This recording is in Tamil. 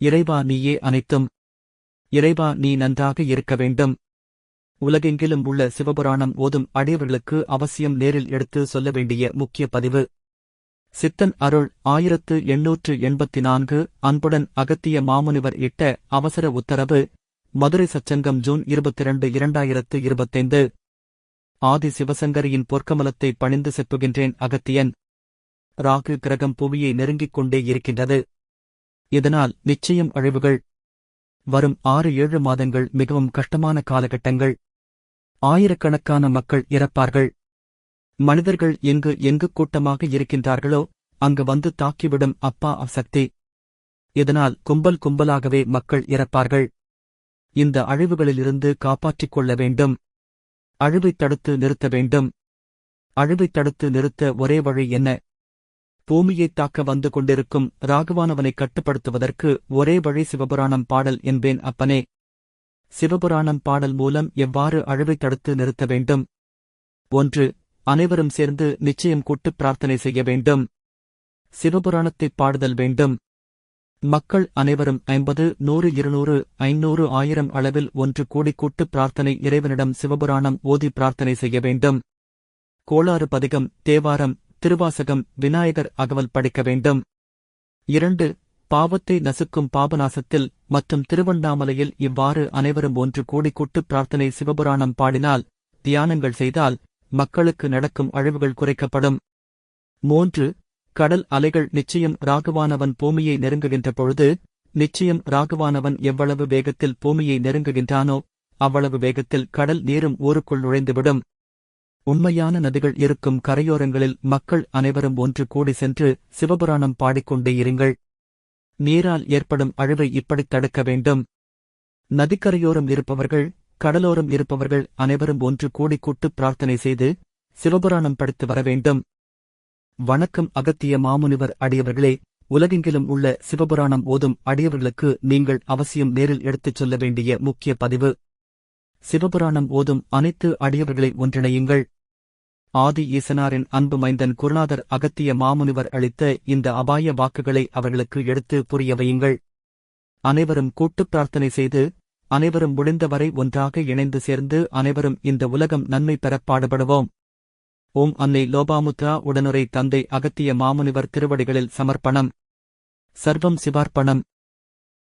இறைவா நீயே அனைத்தும். இறைவா நீ நன்றாக இருக்க வேண்டும். உலகெங்கிலும் உள்ள சிவபுராணம் ஓதும் அடியவர்களுக்கு அவசியம் நேரில் எடுத்து சொல்ல வேண்டிய முக்கிய பதிவு. சித்தன் அருள் 1884 அன்புடன் அகத்திய மாமுனிவர் இட்ட அவசர உத்தரவு. மதுரை சச்சங்கம் ஜூன் 22, 2025. ஆதி சிவசங்கரியின் பொற்கமலத்தை பணிந்து செப்புகின்றேன் அகத்தியன். ராகு கிரகம் புவியை நெருங்கிக் கொண்டே இருக்கின்றது. இதனால் நிச்சயம் அழிவுகள். வரும் 6-7 மாதங்கள் மிகவும் கஷ்டமான காலகட்டங்கள். ஆயிரக்கணக்கான மக்கள் இறப்பார்கள். மனிதர்கள் எங்கு கூட்டமாக இருக்கின்றார்களோ அங்கு வந்து தாக்கிவிடும் அப்பா அசக்தி. இதனால் கும்பலாகவே மக்கள் இறப்பார்கள். இந்த அழிவுகளிலிருந்து காப்பாற்றிக் கொள்ள வேண்டும். அழிவைத் தடுத்து நிறுத்த வேண்டும். அழிவைத் தடுத்து நிறுத்த ஒரே வழி என்ன? பூமியைத் தாக்க வந்து கொண்டிருக்கும் ராகுவானவனை கட்டுப்படுத்துவதற்கு ஒரே வழி சிவபுராணம் பாடல் என்பேன் அப்பனே. சிவபுராணம் பாடல் மூலம் எவ்வாறு அழிவைத் தடுத்து நிறுத்த வேண்டும்? 1. அனைவரும் சேர்ந்து நிச்சயம் கூட்டுப் பிரார்த்தனை செய்ய வேண்டும். சிவபுராணத்தைப் பாடுதல் வேண்டும். மக்கள் அனைவரும் 50, 100, 200, 500, 1000 அளவில் ஒன்று கூடி கூட்டுப் பிரார்த்தனை இறைவனிடம் சிவபுராணம் ஓதி பிரார்த்தனை செய்ய வேண்டும். கோளாறு பதிகம், தேவாரம், திருவாசகம், விநாயகர் அகவல் படிக்க வேண்டும். 2. பாவத்தை நசுக்கும் பாபநாசத்தில் மற்றும் திருவண்ணாமலையில் இவ்வாறு அனைவரும் ஒன்று கூடி கூட்டுப் பிரார்த்தனை சிவபுராணம் பாடினால், தியானங்கள் செய்தால் மக்களுக்கு நடக்கும் அழிவுகள் குறைக்கப்படும். 3. கடல் அலைகள் நிச்சயம் ராகுவானவன் பூமியை நெருங்குகின்ற பொழுது, நிச்சயம் ராகுவானவன் எவ்வளவு வேகத்தில் பூமியை நெருங்குகின்றானோ அவ்வளவு வேகத்தில் கடல் நீரும் ஊருக்குள் நுழைந்துவிடும். உண்மையான நதிகள் இருக்கும் கரையோரங்களில் மக்கள் அனைவரும் ஒன்று கூடி சென்று சிவபுராணம் பாடிக்கொண்டே இருங்கள். நீரால் ஏற்படும் அழிவை இப்படித் தடுக்க வேண்டும். நதிக்கரையோரம் இருப்பவர்கள், கடலோரம் இருப்பவர்கள் அனைவரும் ஒன்று கூடி கூட்டுப் பிரார்த்தனை செய்து சிவபுராணம் படித்து வர வேண்டும். வணக்கம் அகத்திய மாமுனிவர் அடியவர்களே. உலகெங்கிலும் உள்ள சிவபுராணம் ஓதும் அடியவர்களுக்கு நீங்கள் அவசியம் நேரில் எடுத்துச் சொல்ல வேண்டிய முக்கிய பதிவு. சிவபுராணம் ஓதும் அனைத்து அடியவர்களை ஒன்றிணையுங்கள். ஆதி ஈசனாரின் அன்பு மைந்தன் குருநாதர் அகத்திய மாமுனிவர் அளித்த இந்த அபாய வாக்குகளை அவர்களுக்கு எடுத்து புரிய வையுங்கள். அனைவரும் கூட்டுப் பிரார்த்தனை செய்து, அனைவரும் முடிந்தவரை ஒன்றாக இணைந்து சேர்ந்து அனைவரும் இந்த உலகம் நன்மை பெறப் பாடுபடுவோம். ஓம் அன்னை லோபாமுத்ரா உடனுரை தந்தை அகத்திய மாமுனிவர் திருவடிகளில் சமர்ப்பணம். சர்வம் சிவார்ப்பணம்.